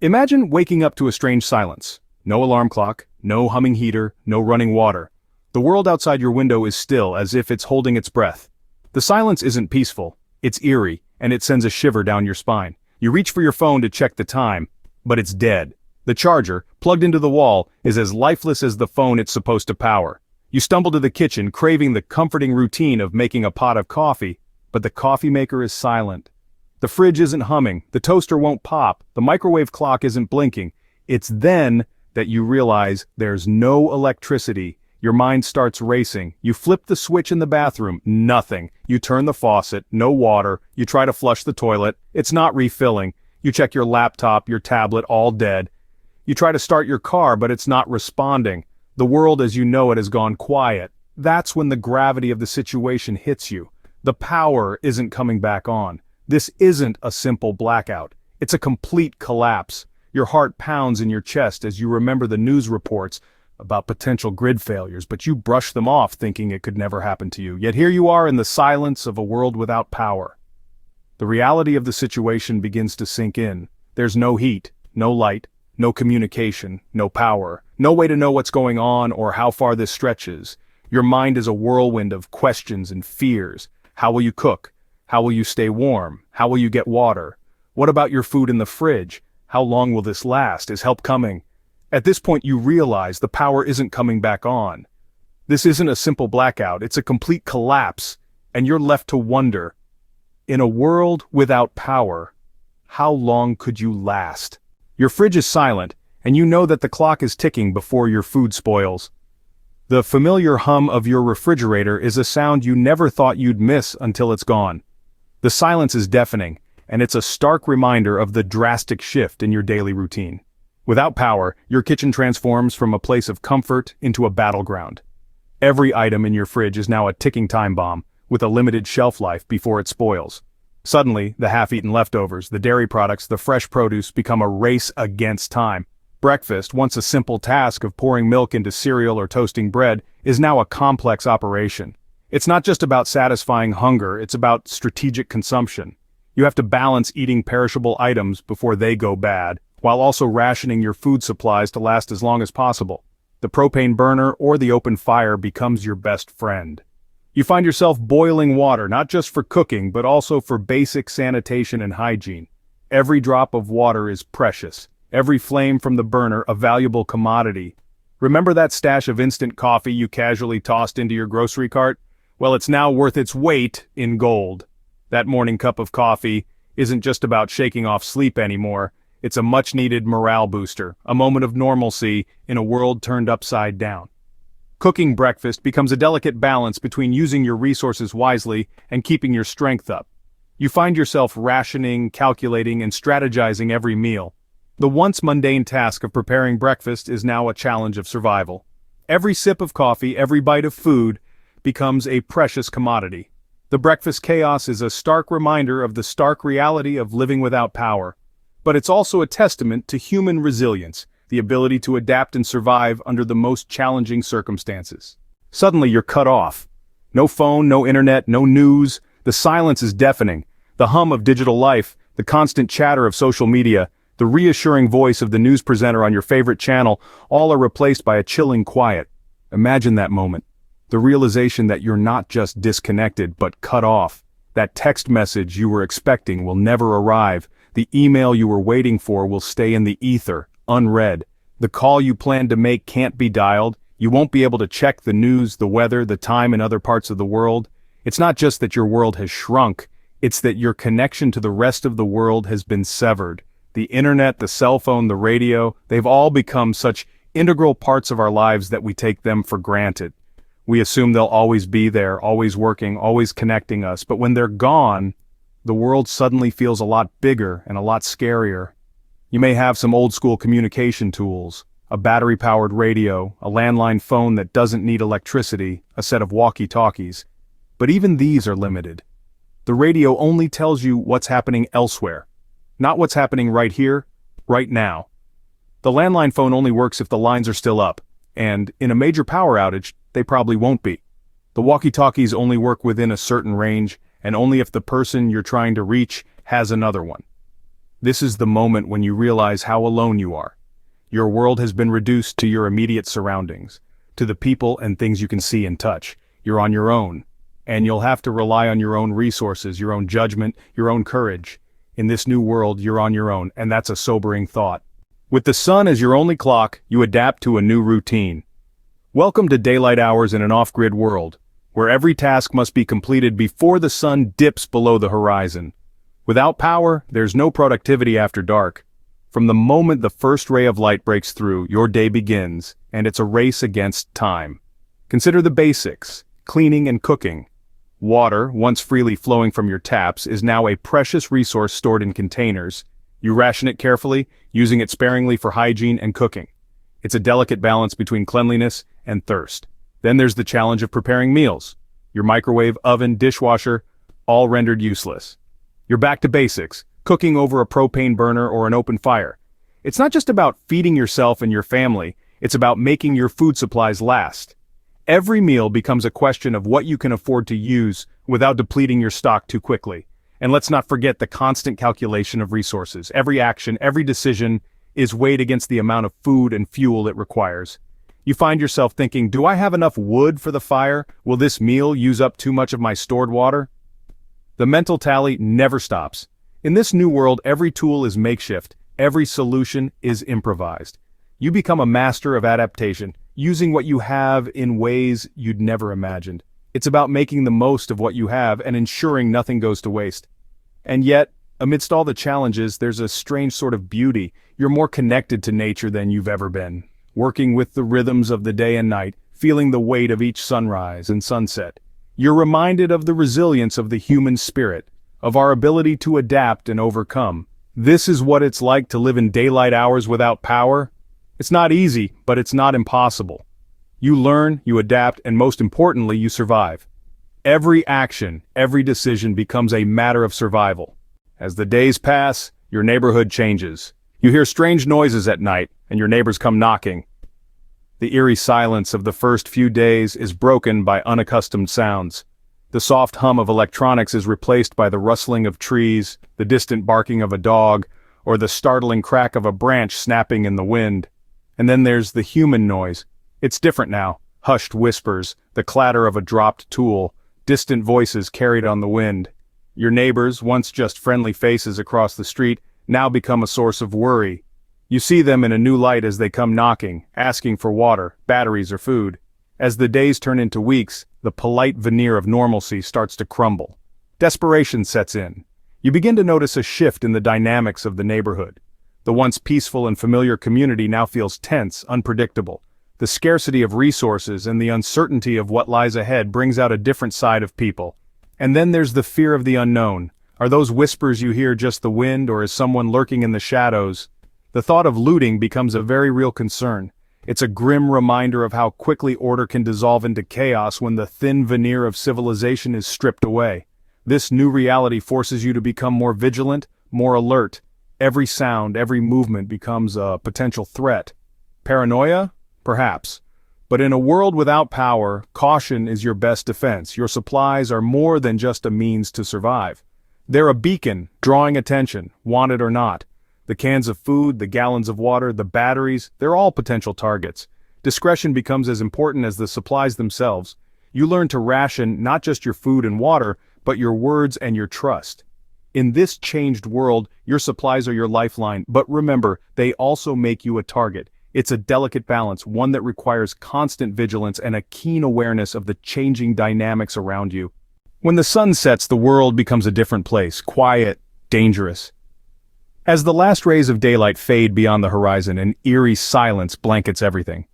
Imagine waking up to a strange silence. No alarm clock, no humming heater, no running water. The world outside your window is still, as if it's holding its breath. The silence isn't peaceful, it's eerie, and it sends a shiver down your spine. You reach for your phone to check the time, but it's dead. The charger, plugged into the wall, is as lifeless as the phone it's supposed to power. You stumble to the kitchen, craving the comforting routine of making a pot of coffee, but the coffee maker is silent. The fridge isn't humming, the toaster won't pop, the microwave clock isn't blinking. It's then that you realize there's no electricity. Your mind starts racing. You flip the switch in the bathroom, nothing. You turn the faucet, no water. You try to flush the toilet, it's not refilling. You check your laptop, your tablet, all dead. You try to start your car, but it's not responding. The world as you know it has gone quiet. That's when the gravity of the situation hits you. The power isn't coming back on. This isn't a simple blackout. It's a complete collapse. Your heart pounds in your chest as you remember the news reports about potential grid failures, but you brush them off thinking it could never happen to you. Yet here you are in the silence of a world without power. The reality of the situation begins to sink in. There's no heat, no light, no communication, no power, no way to know what's going on or how far this stretches. Your mind is a whirlwind of questions and fears. How will you cook? How will you stay warm? How will you get water? What about your food in the fridge? How long will this last? Is help coming? At this point you realize the power isn't coming back on. This isn't a simple blackout, it's a complete collapse, and you're left to wonder, in a world without power, how long could you last? Your fridge is silent, and you know that the clock is ticking before your food spoils. The familiar hum of your refrigerator is a sound you never thought you'd miss until it's gone. The silence is deafening, and it's a stark reminder of the drastic shift in your daily routine. Without power, your kitchen transforms from a place of comfort into a battleground. Every item in your fridge is now a ticking time bomb, with a limited shelf life before it spoils. Suddenly, the half-eaten leftovers, the dairy products, the fresh produce become a race against time. Breakfast, once a simple task of pouring milk into cereal or toasting bread, is now a complex operation. It's not just about satisfying hunger, it's about strategic consumption. You have to balance eating perishable items before they go bad, while also rationing your food supplies to last as long as possible. The propane burner or the open fire becomes your best friend. You find yourself boiling water, not just for cooking, but also for basic sanitation and hygiene. Every drop of water is precious. Every flame from the burner a valuable commodity. Remember that stash of instant coffee you casually tossed into your grocery cart? Well, it's now worth its weight in gold. That morning cup of coffee isn't just about shaking off sleep anymore. It's a much-needed morale booster, a moment of normalcy in a world turned upside down. Cooking breakfast becomes a delicate balance between using your resources wisely and keeping your strength up. You find yourself rationing, calculating, and strategizing every meal. The once mundane task of preparing breakfast is now a challenge of survival. Every sip of coffee, every bite of food, becomes a precious commodity. The breakfast chaos is a stark reminder of the stark reality of living without power. But it's also a testament to human resilience, the ability to adapt and survive under the most challenging circumstances. Suddenly you're cut off. No phone, no internet, no news. The silence is deafening. The hum of digital life, the constant chatter of social media, the reassuring voice of the news presenter on your favorite channel, all are replaced by a chilling quiet. Imagine that moment. The realization that you're not just disconnected, but cut off. That text message you were expecting will never arrive. The email you were waiting for will stay in the ether, unread. The call you planned to make can't be dialed. You won't be able to check the news, the weather, the time in other parts of the world. It's not just that your world has shrunk, it's that your connection to the rest of the world has been severed. The internet, the cell phone, the radio, they've all become such integral parts of our lives that we take them for granted. We assume they'll always be there, always working, always connecting us, but when they're gone, the world suddenly feels a lot bigger and a lot scarier. You may have some old-school communication tools, a battery-powered radio, a landline phone that doesn't need electricity, a set of walkie-talkies. But even these are limited. The radio only tells you what's happening elsewhere, not what's happening right here, right now. The landline phone only works if the lines are still up, and in a major power outage, they probably won't be. The walkie-talkies only work within a certain range, and only if the person you're trying to reach has another one. This is the moment when you realize how alone you are. Your world has been reduced to your immediate surroundings, to the people and things you can see and touch. You're on your own, and you'll have to rely on your own resources, your own judgment, your own courage. In this new world, you're on your own, and that's a sobering thought. With the sun as your only clock, you adapt to a new routine. Welcome to daylight hours in an off-grid world, where every task must be completed before the sun dips below the horizon. Without power, there's no productivity after dark. From the moment the first ray of light breaks through, your day begins, and it's a race against time. Consider the basics: cleaning and cooking. Water, once freely flowing from your taps, is now a precious resource stored in containers. You ration it carefully, using it sparingly for hygiene and cooking. It's a delicate balance between cleanliness and thirst. Then there's the challenge of preparing meals. Your microwave, oven, dishwasher, all rendered useless. You're back to basics, cooking over a propane burner or an open fire. It's not just about feeding yourself and your family, it's about making your food supplies last. Every meal becomes a question of what you can afford to use without depleting your stock too quickly. And let's not forget the constant calculation of resources. Every action, every decision is weighed against the amount of food and fuel it requires. You find yourself thinking, do I have enough wood for the fire? Will this meal use up too much of my stored water? The mental tally never stops. In this new world, every tool is makeshift, every solution is improvised. You become a master of adaptation, using what you have in ways you'd never imagined. It's about making the most of what you have and ensuring nothing goes to waste. And yet, amidst all the challenges, there's a strange sort of beauty. You're more connected to nature than you've ever been, working with the rhythms of the day and night, feeling the weight of each sunrise and sunset. You're reminded of the resilience of the human spirit, of our ability to adapt and overcome. This is what it's like to live in daylight hours without power. It's not easy, but it's not impossible. You learn, you adapt, and most importantly, you survive. Every action, every decision becomes a matter of survival. As the days pass, your neighborhood changes. You hear strange noises at night, and your neighbors come knocking. The eerie silence of the first few days is broken by unaccustomed sounds. The soft hum of electronics is replaced by the rustling of trees, the distant barking of a dog, or the startling crack of a branch snapping in the wind. And then there's the human noise. It's different now. Hushed whispers, the clatter of a dropped tool, distant voices carried on the wind. Your neighbors, once just friendly faces across the street, now become a source of worry. You see them in a new light as they come knocking, asking for water, batteries, or food. As the days turn into weeks, the polite veneer of normalcy starts to crumble. Desperation sets in. You begin to notice a shift in the dynamics of the neighborhood. The once peaceful and familiar community now feels tense, unpredictable. The scarcity of resources and the uncertainty of what lies ahead brings out a different side of people. And then there's the fear of the unknown. Are those whispers you hear just the wind, or is someone lurking in the shadows? The thought of looting becomes a very real concern. It's a grim reminder of how quickly order can dissolve into chaos when the thin veneer of civilization is stripped away. This new reality forces you to become more vigilant, more alert. Every sound, every movement becomes a potential threat. Paranoia? Perhaps. But in a world without power, caution is your best defense. Your supplies are more than just a means to survive. They're a beacon, drawing attention, wanted or not. The cans of food, the gallons of water, the batteries, they're all potential targets. Discretion becomes as important as the supplies themselves. You learn to ration not just your food and water, but your words and your trust. In this changed world, your supplies are your lifeline, but remember, they also make you a target. It's a delicate balance, one that requires constant vigilance and a keen awareness of the changing dynamics around you. When the sun sets, the world becomes a different place, quiet, dangerous. As the last rays of daylight fade beyond the horizon, an eerie silence blankets everything.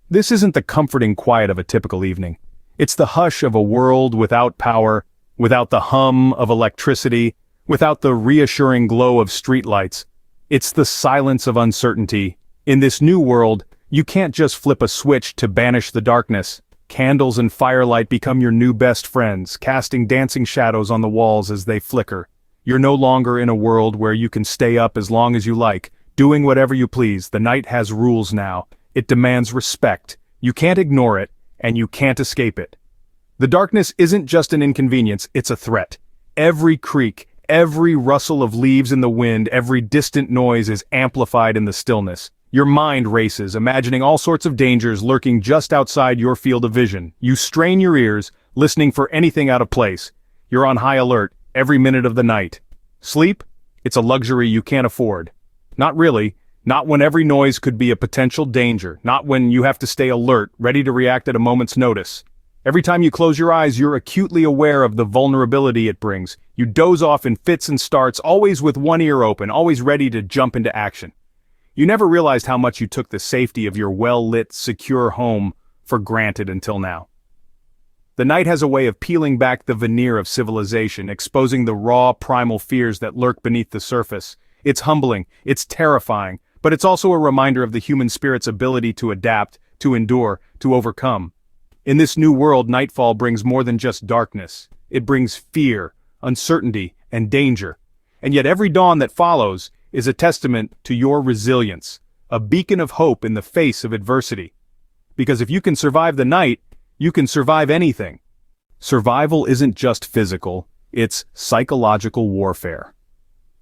This isn't the comforting quiet of a typical evening. It's the hush of a world without power, without the hum of electricity, without the reassuring glow of streetlights. It's the silence of uncertainty. In this new world, you can't just flip a switch to banish the darkness. Candles and firelight become your new best friends, casting dancing shadows on the walls as they flicker. You're no longer in a world where you can stay up as long as you like, doing whatever you please. The night has rules now. It demands respect. You can't ignore it, and you can't escape it. The darkness isn't just an inconvenience, it's a threat. Every creak, Every rustle of leaves in the wind, every distant noise is amplified in the stillness. Your mind races, imagining all sorts of dangers lurking just outside your field of vision. You strain your ears, listening for anything out of place. You're on high alert every minute of the night. Sleep? It's a luxury you can't afford. Not really. Not when every noise could be a potential danger. Not when you have to stay alert, ready to react at a moment's notice. Every time you close your eyes, you're acutely aware of the vulnerability it brings. You doze off in fits and starts, always with one ear open, always ready to jump into action. You never realized how much you took the safety of your well-lit, secure home for granted until now. The night has a way of peeling back the veneer of civilization, exposing the raw, primal fears that lurk beneath the surface. It's humbling, it's terrifying, but it's also a reminder of the human spirit's ability to adapt, to endure, to overcome. In this new world, Nightfall brings more than just darkness. It brings fear, uncertainty, and danger. And yet every dawn that follows is a testament to your resilience, a beacon of hope in the face of adversity. Because if you can survive the night, you can survive anything. Survival isn't just physical, it's psychological warfare.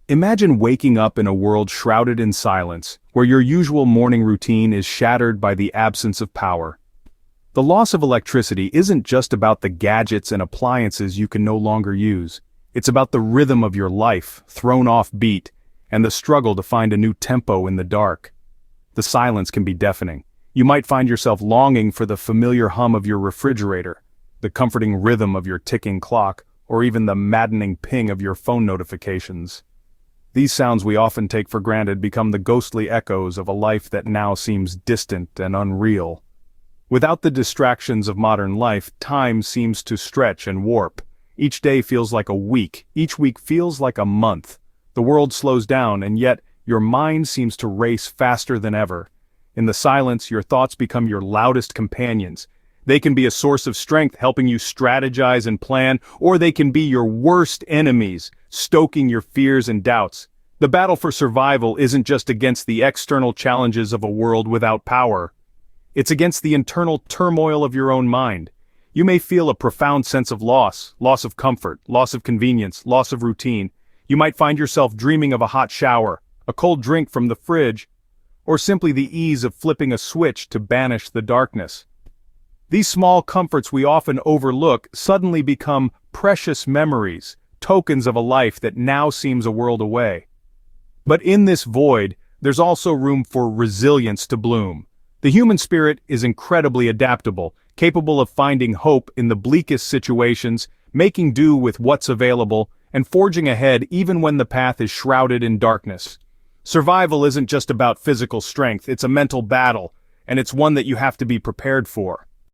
Imagine waking up in a world shrouded in silence, where your usual morning routine is shattered by the absence of power. The loss of electricity isn't just about the gadgets and appliances you can no longer use. It's about the rhythm of your life, thrown off beat, and the struggle to find a new tempo in the dark. The silence can be deafening. You might find yourself longing for the familiar hum of your refrigerator, the comforting rhythm of your ticking clock, or even the maddening ping of your phone notifications. These sounds we often take for granted become the ghostly echoes of a life that now seems distant and unreal. Without the distractions of modern life, time seems to stretch and warp. Each day feels like a week, each week feels like a month. The world slows down, and yet your mind seems to race faster than ever. In the silence, your thoughts become your loudest companions. They can be a source of strength, helping you strategize and plan, or they can be your worst enemies, stoking your fears and doubts. The battle for survival isn't just against the external challenges of a world without power. It's against the internal turmoil of your own mind. You may feel a profound sense of loss of comfort, loss of convenience, loss of routine. You might find yourself dreaming of a hot shower, a cold drink from the fridge, or simply the ease of flipping a switch to banish the darkness. These small comforts we often overlook suddenly become precious memories, tokens of a life that now seems a world away. But in this void, there's also room for resilience to bloom. The human spirit is incredibly adaptable, capable of finding hope in the bleakest situations, making do with what's available, and forging ahead even when the path is shrouded in darkness. Survival isn't just about physical strength, it's a mental battle, and it's one that you have to be prepared for.